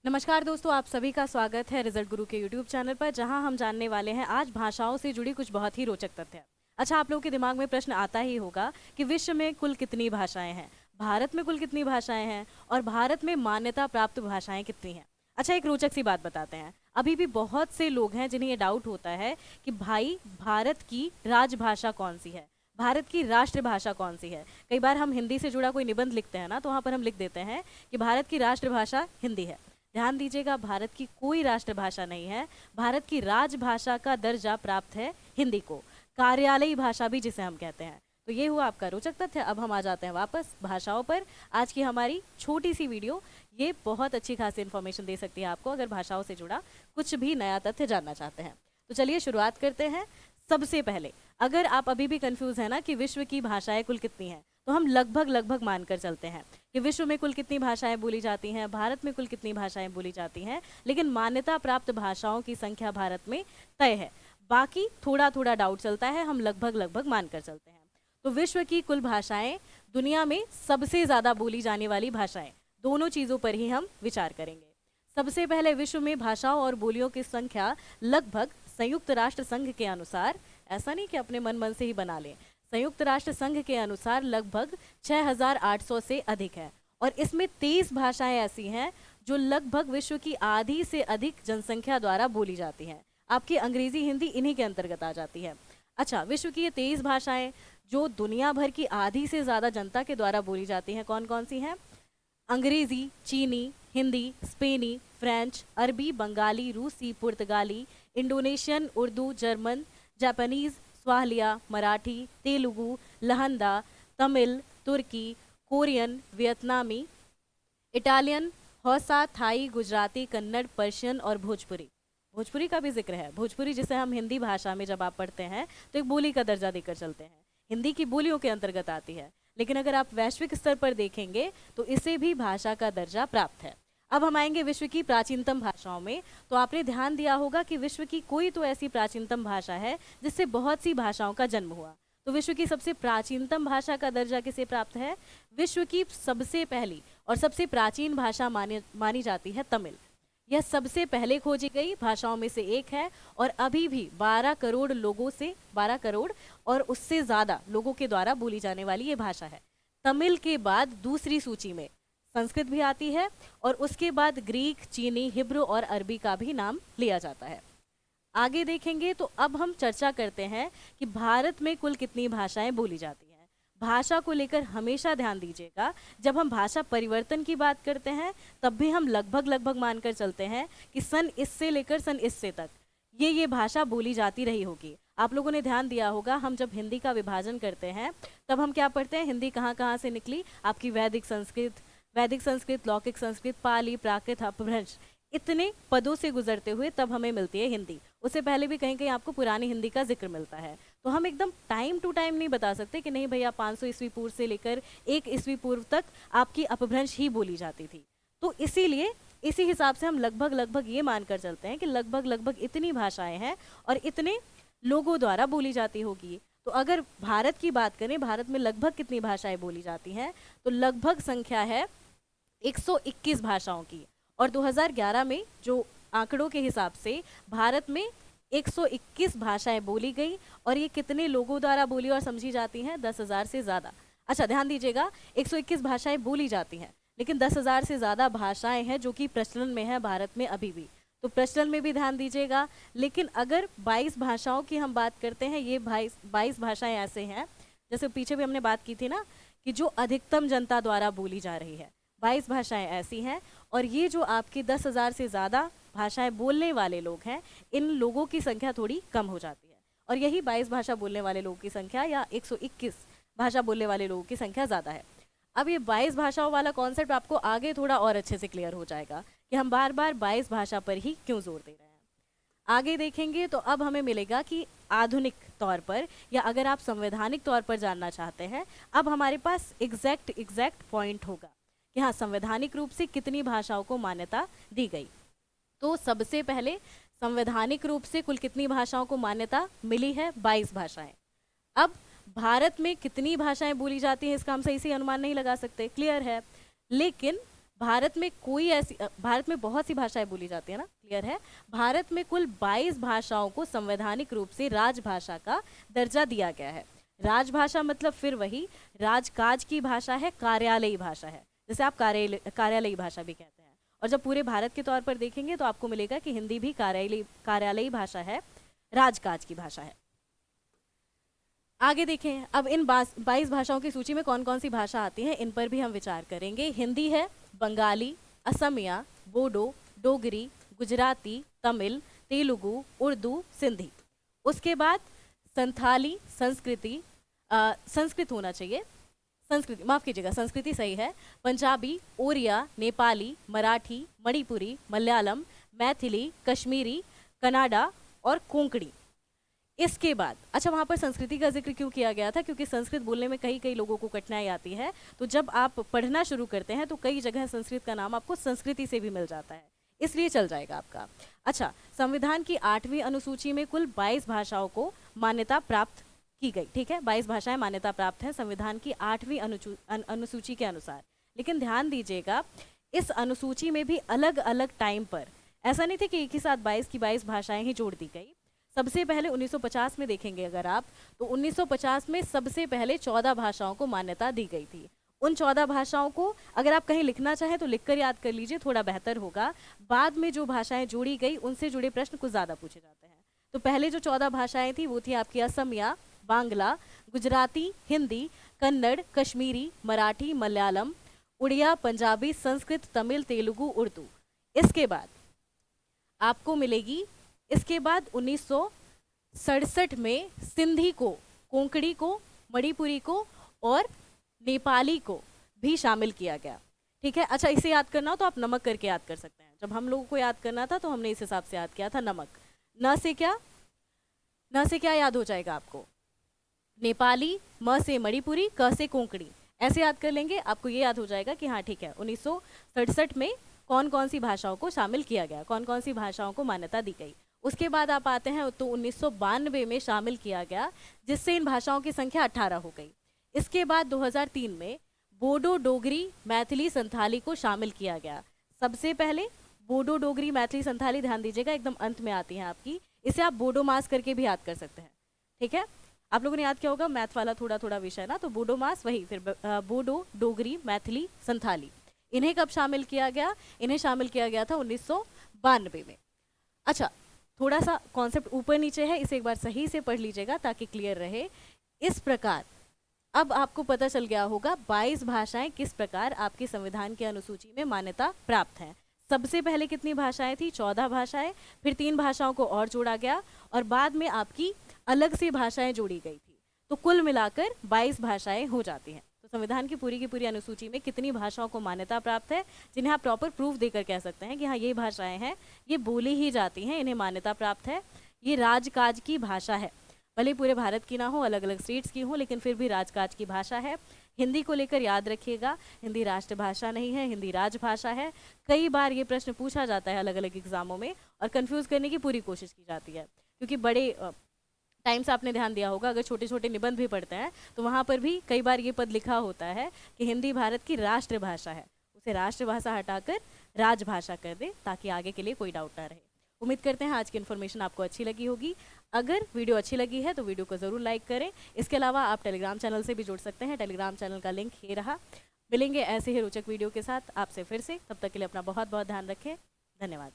नमस्कार दोस्तों, आप सभी का स्वागत है रिजल्ट गुरु के यूट्यूब चैनल पर, जहां हम जानने वाले हैं आज भाषाओं से जुड़ी कुछ बहुत ही रोचक तथ्य। अच्छा, आप लोगों के दिमाग में प्रश्न आता ही होगा कि विश्व में कुल कितनी भाषाएं हैं, भारत में कुल कितनी भाषाएं हैं और भारत में मान्यता प्राप्त भाषाएं कितनी हैं। अच्छा, एक रोचक सी बात बताते हैं। अभी भी बहुत से लोग हैं जिन्हें ये डाउट होता है कि भाई भारत की राजभाषा कौन सी है, भारत की राष्ट्रभाषा कौन सी है। कई बार हम हिंदी से जुड़ा कोई निबंध लिखते हैं ना, तो वहाँ पर हम लिख देते हैं कि भारत की राष्ट्रभाषा हिंदी है। ध्यान दीजिएगा, भारत की कोई राष्ट्रभाषा नहीं है। भारत की राजभाषा का दर्जा प्राप्त है हिंदी को, कार्यालयी भाषा भी जिसे हम कहते हैं। तो ये हुआ आपका रोचक तथ्य। अब हम आ जाते हैं वापस भाषाओं पर। आज की हमारी छोटी सी वीडियो ये बहुत अच्छी खासी इन्फॉर्मेशन दे सकती है आपको, अगर भाषाओं से जुड़ा कुछ भी नया तथ्य जानना चाहते हैं। तो चलिए शुरुआत करते हैं। सबसे पहले, अगर आप अभी भी कंफ्यूज है ना कि विश्व की भाषाएं कुल कितनी हैं, तो हम लगभग मानकर चलते हैं कि विश्व में कुल कितनी भाषाएं बोली जाती हैं, भारत में कुल कितनी भाषाएं बोली जाती हैं, लेकिन मान्यता प्राप्त भाषाओं की संख्या भारत में तय है। बाकी थोड़ा थोड़ा डाउट चलता है, हम लगभग मानकर चलते हैं। तो विश्व की कुल भाषाएं, दुनिया में सबसे ज्यादा बोली जाने वाली भाषाएं, दोनों चीजों पर ही हम विचार करेंगे। सबसे पहले, विश्व में भाषाओं और बोलियों की संख्या लगभग संयुक्त राष्ट्र संघ के अनुसार, ऐसा नहीं कि अपने मन से ही बना लें, संयुक्त राष्ट्र संघ के अनुसार लगभग 6800 से अधिक है। और इसमें 23 भाषाएं ऐसी हैं जो लगभग विश्व की आधी से अधिक जनसंख्या द्वारा बोली जाती हैं। आपकी अंग्रेजी, हिंदी इन्हीं के अंतर्गत आ जाती है। अच्छा, विश्व की ये 23 भाषाएं जो दुनिया भर की आधी से ज्यादा जनता के द्वारा बोली जाती हैं, कौन कौन सी हैं? अंग्रेजी, चीनी, हिंदी, स्पेनी, फ्रेंच, अरबी, बंगाली, रूसी, पुर्तगाली, इंडोनेशियन, उर्दू, जर्मन, जापानीज, स्वाहिलिया, मराठी, तेलुगु, लहंदा, तमिल, तुर्की, कोरियन, वियतनामी, Italian, Hausa, Thai, Gujarati, Kannada, Persian और भोजपुरी। भोजपुरी का भी जिक्र है। भोजपुरी जिसे हम हिंदी भाषा में जब आप पढ़ते हैं तो एक बोली का दर्जा देकर चलते हैं, हिंदी की बोलियों के अंतर्गत आती है। लेकिन अगर आप वैश्विक स्तर पर देखेंगे तो इसे भी भाषा का दर्जा प्राप्त है। अब हम आएंगे विश्व की प्राचीनतम भाषाओं में। तो आपने ध्यान दिया होगा कि विश्व की कोई तो ऐसी प्राचीनतम भाषा है जिससे बहुत सी भाषाओं का जन्म हुआ। तो विश्व की सबसे प्राचीनतम भाषा का दर्जा किसे प्राप्त है? विश्व की सबसे पहली और सबसे प्राचीन भाषा मानी जाती है तमिल। यह सबसे पहले खोजी गई भाषाओं में से एक है और अभी भी 12 करोड़ लोगों से 12 करोड़ और उससे ज़्यादा लोगों के द्वारा बोली जाने वाली ये भाषा है। तमिल के बाद दूसरी सूची में संस्कृत भी आती है और उसके बाद ग्रीक, चीनी, हिब्रू और अरबी का भी नाम लिया जाता है। आगे देखेंगे तो अब हम चर्चा करते हैं कि भारत में कुल कितनी भाषाएं बोली जाती हैं। भाषा को लेकर हमेशा ध्यान दीजिएगा, जब हम भाषा परिवर्तन की बात करते हैं तब भी हम लगभग मानकर चलते हैं कि सन इससे लेकर सन इससे तक ये भाषा बोली जाती रही होगी। आप लोगों ने ध्यान दिया होगा, हम जब हिंदी का विभाजन करते हैं तब हम क्या पढ़ते हैं? हिंदी कहाँ से निकली? आपकी वैदिक संस्कृत, लौकिक संस्कृत, पाली, प्राकृत, अपभ्रंश, इतने पदों से गुजरते हुए तब हमें मिलती है हिंदी। उससे पहले भी कहीं कहीं आपको पुरानी हिंदी का जिक्र मिलता है। तो हम एकदम टाइम टू टाइम नहीं बता सकते कि नहीं भैया 500 ईस्वी पूर्व से लेकर 1 ईस्वी पूर्व तक आपकी अपभ्रंश ही बोली जाती थी। तो इसीलिए इसी हिसाब से हम लगभग ये मानकर चलते हैं कि लगभग इतनी भाषाएं हैं और इतने लोगों द्वारा बोली जाती होगी। तो अगर भारत की बात करें, भारत में लगभग कितनी भाषाएं बोली जाती हैं, तो लगभग संख्या है 121 भाषाओं की। और 2011 में जो आंकड़ों के हिसाब से भारत में 121 भाषाएं बोली गई और ये कितने लोगों द्वारा बोली और समझी जाती हैं? 10,000 से ज़्यादा। अच्छा, ध्यान दीजिएगा, 121 भाषाएं बोली जाती हैं लेकिन 10,000 से ज़्यादा भाषाएं हैं जो कि प्रचलन में है भारत में अभी भी। तो प्रचलन में भी ध्यान दीजिएगा। लेकिन अगर 22 भाषाओं की हम बात करते हैं, ये 22 भाषाएं ऐसे हैं, जैसे पीछे भी हमने बात की थी ना, कि जो अधिकतम जनता द्वारा बोली जा रही है। 22 भाषाएं ऐसी हैं और ये जो आपकी 10,000 से ज़्यादा भाषाएं बोलने वाले लोग हैं, इन लोगों की संख्या थोड़ी कम हो जाती है। और यही 22 भाषा बोलने वाले लोगों की संख्या या 121 भाषा बोलने वाले लोगों की संख्या ज़्यादा है। अब ये 22 भाषाओं वाला कॉन्सेप्ट आपको आगे थोड़ा और अच्छे से क्लियर हो जाएगा कि हम बार बार 22 भाषा पर ही क्यों जोर दे रहे हैं। आगे देखेंगे तो अब हमें मिलेगा कि आधुनिक तौर पर, या अगर आप संवैधानिक तौर पर जानना चाहते हैं, अब हमारे पास एग्जैक्ट पॉइंट होगा कि हाँ, संवैधानिक रूप से कितनी भाषाओं को मान्यता दी गई। तो सबसे पहले संवैधानिक रूप से कुल कितनी भाषाओं को मान्यता मिली है? 22 भाषाएं। अब भारत में कितनी भाषाएं बोली जाती हैं इसका हम सही से अनुमान नहीं लगा सकते, क्लियर है। लेकिन भारत में बहुत सी भाषाएं बोली जाती है ना, क्लियर है। भारत में कुल 22 भाषाओं को संवैधानिक रूप से राजभाषा का दर्जा दिया गया है। राजभाषा मतलब फिर वही राजकाज की भाषा है, कार्यालयी भाषा है, जैसे आप कार्यालयी भाषा भी कहते हैं। और जब पूरे भारत के तौर पर देखेंगे तो आपको मिलेगा कि हिंदी भी कार्यालयी भाषा है, राजकाज की भाषा है। आगे देखें, अब इन 22 भाषाओं की सूची में कौन कौन सी भाषा आती है, इन पर भी हम विचार करेंगे। हिंदी है, बंगाली, असमिया, बोडो, डोगरी, गुजराती, तमिल, तेलुगु, उर्दू, सिंधी। उसके बाद संथाली, संस्कृत होना चाहिए, संस्कृति माफ कीजिएगा, संस्कृति सही है, पंजाबी, ओरिया, नेपाली, मराठी, मणिपुरी, मलयालम, मैथिली, कश्मीरी, कन्नड़ा और कोंकणी। इसके बाद अच्छा, वहाँ पर संस्कृति का जिक्र क्यों किया गया था, क्योंकि संस्कृत बोलने में कई लोगों को कठिनाई आती है। तो जब आप पढ़ना शुरू करते हैं तो कई जगह संस्कृत का नाम आपको संस्कृति से भी मिल जाता है, इसलिए चल जाएगा आपका। अच्छा, संविधान की 8वीं अनुसूची में कुल 22 भाषाओं को मान्यता प्राप्त की गई, ठीक है, 22 भाषाएं मान्यता प्राप्त हैं संविधान की 8वीं अनुसूची के अनुसार। लेकिन ध्यान दीजिएगा, इस अनुसूची में भी अलग अलग टाइम पर, ऐसा नहीं थे कि एक ही साथ 22 की 22 भाषाएं ही जोड़ दी गई। सबसे पहले 1950 में देखेंगे अगर आप, तो 1950 में सबसे पहले 14 भाषाओं को मान्यता दी गई थी। उन 14 भाषाओं को अगर आप कहीं लिखना चाहें तो लिखकर याद कर लीजिए, थोड़ा बेहतर होगा। बाद में जो भाषाएं जोड़ी गई उनसे जुड़े प्रश्न कुछ ज़्यादा पूछे जाते हैं। तो पहले जो 14 भाषाएं थी वो थी आपकी असमिया, बांग्ला, गुजराती, हिंदी, कन्नड़, कश्मीरी, मराठी, मलयालम, उड़िया, पंजाबी, संस्कृत, तमिल, तेलुगु, उर्दू। इसके बाद आपको मिलेगी, इसके बाद 1967 में सिंधी को, कोंकणी को, मणिपुरी को और नेपाली को भी शामिल किया गया, ठीक है। अच्छा, इसे याद करना हो तो आप नमक करके याद कर सकते हैं। जब हम लोगों को याद करना था तो हमने इस हिसाब से याद किया था, नमक। न से क्या याद हो जाएगा आपको, नेपाली, म से मणिपुरी, क से कोंकणी, ऐसे याद कर लेंगे, आपको ये याद हो जाएगा कि हाँ ठीक है, 1967 में कौन कौन सी भाषाओं को शामिल किया गया, कौन कौन सी भाषाओं को मान्यता दी गई। उसके बाद आप आते हैं तो 1992 में शामिल किया गया, जिससे इन भाषाओं की संख्या 18 हो गई। इसके बाद 2003 में बोडो, डोगरी, मैथिली, संथाली को शामिल किया गया। सबसे पहले बोडो, डोगरी, मैथिली, संथाली, ध्यान दीजिएगा एकदम अंत में आती हैं आपकी, इसे आप बोडो मास करके भी याद कर सकते हैं, ठीक है। आप लोगों ने याद किया होगा, मैथ वाला थोड़ा थोड़ा विषय ना, तो बोडो मास वही, फिर बोडो, डोगरी, मैथिली, संथाली, इन्हें कब शामिल किया गया, इन्हें शामिल किया गया था 1992 में। अच्छा, थोड़ा सा कॉन्सेप्ट ऊपर नीचे है, इसे एक बार सही से पढ़ लीजिएगा ताकि क्लियर रहे। इस प्रकार अब आपको पता चल गया होगा 22 भाषाएं किस प्रकार आपके संविधान की अनुसूची में मान्यता प्राप्त हैं। सबसे पहले कितनी भाषाएं थी, 14 भाषाएं, फिर 3 भाषाओं को और जोड़ा गया और बाद में आपकी अलग सी भाषाएं जोड़ी गई थी, तो कुल मिलाकर 22 भाषाएं हो जाती हैं। तो संविधान की पूरी अनुसूची में कितनी भाषाओं को मान्यता प्राप्त है, जिन्हें आप प्रॉपर प्रूफ देकर कह सकते हैं कि हाँ ये भाषाएं हैं, ये बोली ही जाती हैं, इन्हें मान्यता प्राप्त है, ये राजकाज की भाषा है। भले पूरे भारत की ना हो, अलग अलग स्टेट्स की हो, लेकिन फिर भी राजकाज की भाषा है। हिंदी को लेकर याद रखिएगा, हिंदी राष्ट्रभाषा नहीं है, हिंदी राजभाषा है। कई बार ये प्रश्न पूछा जाता है अलग अलग एग्जामों में और कंफ्यूज करने की पूरी कोशिश की जाती है, क्योंकि बड़े टाइम से आपने ध्यान दिया होगा, अगर छोटे छोटे निबंध भी पढ़ते हैं तो वहाँ पर भी कई बार ये पद लिखा होता है कि हिंदी भारत की राष्ट्रभाषा है, उसे राष्ट्रभाषा हटाकर राजभाषा कर दे, ताकि आगे के लिए कोई डाउट ना रहे। उम्मीद करते हैं आज की इन्फॉर्मेशन आपको अच्छी लगी होगी। अगर वीडियो अच्छी लगी है तो वीडियो को ज़रूर लाइक करें। इसके अलावा आप टेलीग्राम चैनल से भी जुड़ सकते हैं, टेलीग्राम चैनल का लिंक ये रहा। मिलेंगे ऐसे ही रोचक वीडियो के साथ आपसे फिर से, तब तक के लिए अपना बहुत बहुत ध्यान रखें। धन्यवाद।